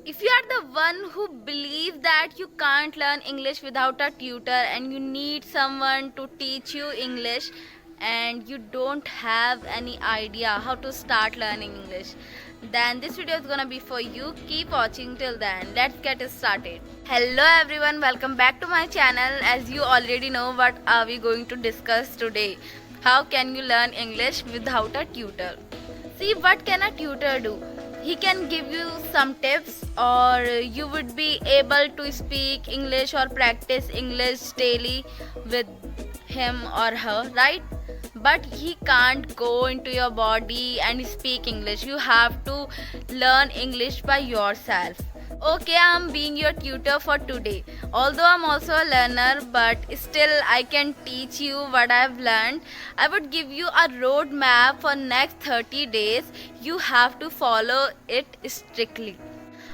If you are the one who believes that you can't learn English without a tutor and you need someone to teach you English and you don't have any idea how to start learning English, then this video is gonna be for you. Keep watching till then. Let's get started. Hello everyone, welcome back to my channel. As you already know, what are we going to discuss today? How can you learn English without a tutor? See, what can a tutor do? He can give you some tips, or you would be able to speak English or practice English daily with him or her, right? But he can't go into your body and speak English. You have to learn English by yourself. Okay, I'm being your tutor for today. Although I'm also a learner, but still I can teach you what I've learned. I would give you a roadmap for next 30 days. You have to follow it strictly.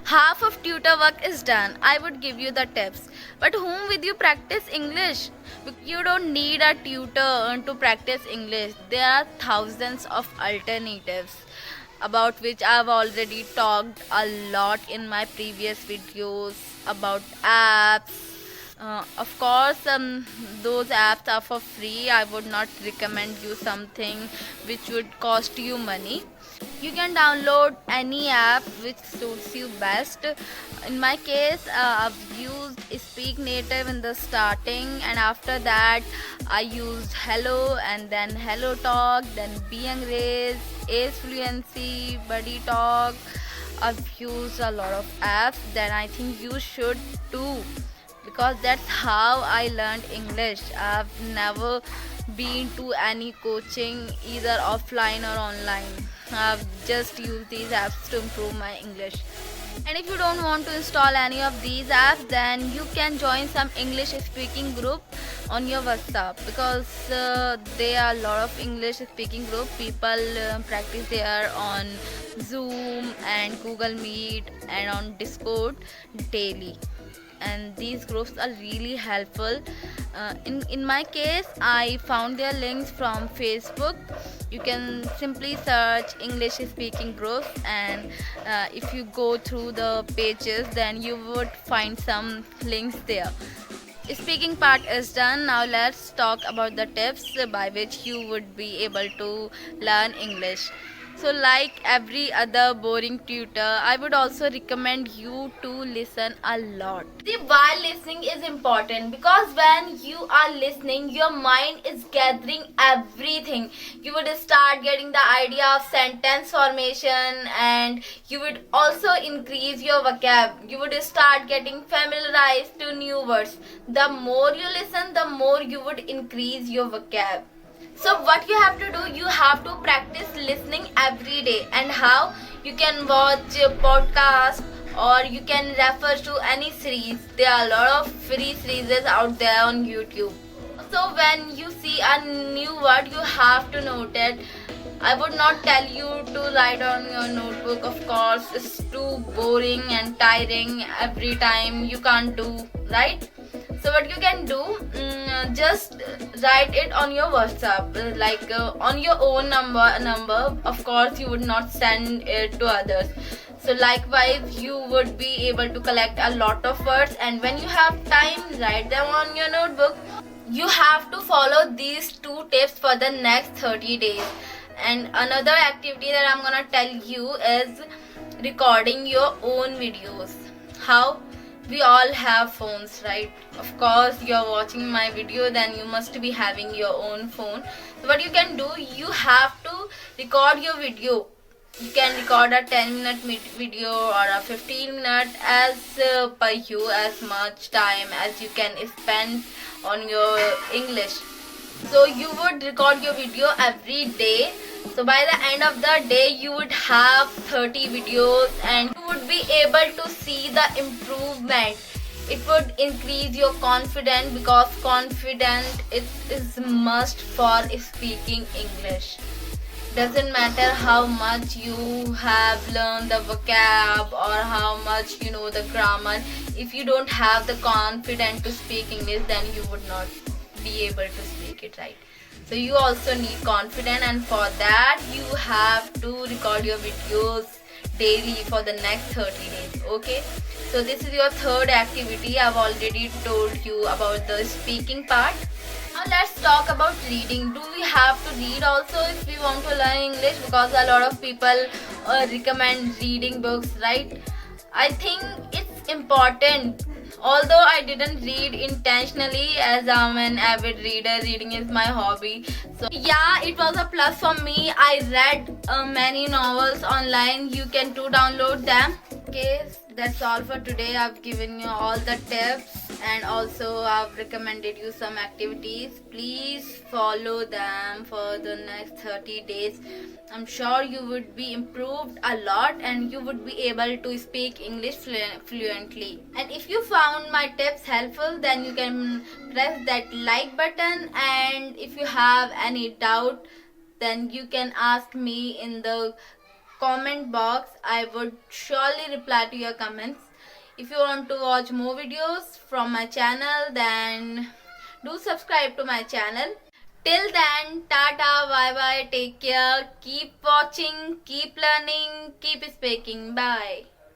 Half of tutor work is done. I would give you the tips. But whom will you practice English? You don't need a tutor to practice English. There are thousands of alternatives about which I've already talked a lot in my previous videos about apps. Of course, those apps are for free. I would not recommend you something which would cost you money. You can download any app which suits you best. In my case, I've used Speak Native in the starting, and after that I used Hello, and then Hello Talk, then Being Raised, Ace Fluency, Buddy Talk. I've used a lot of apps that I think you should too, because that's how I learned English. I've never been to any coaching, either offline or online. I've just used these apps to improve my English. And if you don't want to install any of these apps, then you can join some English speaking group on your WhatsApp, because there are a lot of English speaking group. People practice there on Zoom and Google Meet and on Discord daily, and these groups are really helpful. In my case, I found their links from Facebook. You can simply search English speaking groups, and if you go through the pages, then you would find some links there. Speaking part is done. Now let's talk about the tips by which you would be able to learn English. So, like every other boring tutor, I would also recommend you to listen a lot. See, why listening is important? Because when you are listening, your mind is gathering everything. You would start getting the idea of sentence formation, and you would also increase your vocab. You would start getting familiarized to new words. The more you listen, the more you would increase your vocab. So what you have to do, you have to practice listening every day. And how? You can watch a podcast, or you can refer to any series. There are a lot of free series out there on YouTube. So when you see a new word, you have to note it. I would not tell you to write on your notebook, of course. It's too boring and tiring every time. You can't do, right? So what you can do, just write it on your WhatsApp, like on your own number. Of course, you would not send it to others. So likewise, you would be able to collect a lot of words, and when you have time, write them on your notebook. You have to follow these two tips for the next 30 days. And another activity that I'm gonna tell you is recording your own videos. How? We all have phones, right? Of course, you're watching my video, then you must be having your own phone. So what you can do, you have to record your video. You can record a 10-minute video or a 15-minute, as per you, as much time as you can spend on your English. So you would record your video every day. So by the end of the day, you would have 30 videos, and you would be able to see the improvement. It would increase your confidence, because confidence is must for speaking English. Doesn't matter how much you have learned the vocab or how much you know the grammar. If you don't have the confidence to speak English, then you would not be able to speak it right. So you also need confidence, and for that you have to record your videos daily for the next 30 days. Okay, so this is your third activity. I've already told you about the speaking part. Now let's talk about reading. Do we have to read also if we want to learn English? Because a lot of people recommend reading books, right? I think it's important. Although I didn't read intentionally, as I'm an avid reader, reading is my hobby. So yeah, it was a plus for me. I read many novels online. You can too download them. Okay, that's all for today. I've given you all the tips and also I've recommended you some activities. Please follow them for the next 30 days. I'm sure you would be improved a lot and you would be able to speak English fluently. And if you found my tips helpful, then you can press that like button, and if you have any doubt, then you can ask me in the comment box. I would surely reply to your comments. If you want to watch more videos from my channel, then do subscribe to my channel. Till then, tata, bye bye, take care, keep watching, keep learning, keep speaking, bye.